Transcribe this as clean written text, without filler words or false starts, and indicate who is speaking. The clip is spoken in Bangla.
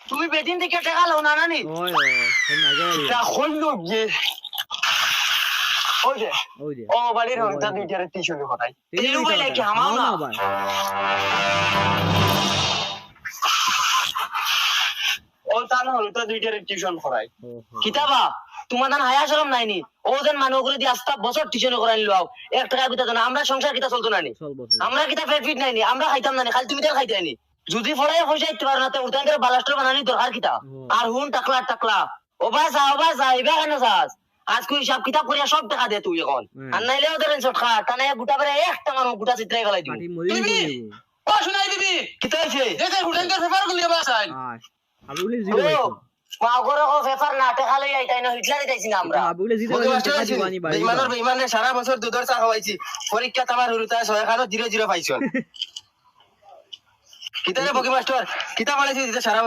Speaker 1: তুমি বেদিন থেকে টাকা লও না নানি
Speaker 2: ওই ওই
Speaker 1: তা হইল যে ওই যে ও বাড়ির হন্তা দুইটারে টিউশন করাই তিনু বলে কি হামাও না
Speaker 2: ভাই
Speaker 1: ও তা না হলো তা দুইটারে টিউশন করাই কিতাবা তোমার দান হায়া শরম নাইনি ও যেন মানুষ করে দিয়ে আস্তা বছর টিউশন করাই লও 1 টাকা বিতা না আমরা সংসার কিতা চলতো নানি আমরা কিতা পেট ফিট নাইনি আমরা খাইতাম নানি খালি তুমি তার খাইতে নানি যদি ফড়াই পয়সা দিতে পারো না তো উঠান করে বালাস্টার বানানি দরকার কিতা আর হুন টাকলা ও ভাই যা এবা কেন যাস আজ কই সব কিতাব করিয়া সব টাকা দে তুই এখন আর নাইলে ওদের শর্ট খা টানা গুটা করে একটা মানুষ গুটা চিত্রাই গলাই দিবি
Speaker 2: বিবি
Speaker 1: ও শুনাই বিবি কিতা হইছে
Speaker 3: দেখে হুটেন কে পেপার গুলি বাসাই
Speaker 2: আবুলে জিরো
Speaker 1: মা করে ও পেপার না টাকা লই আইতাই না হিটলারই দাইছি না আমরা
Speaker 2: আবুলে জিরো
Speaker 3: বেইমানের বেইমানে সারা বছর দুধর চা খাওয়াইছি পরীক্ষা তোমার হরুতা 6 0 0 পাইছো কিতা রে বকি মাস্টার কিতা বলেছি সারা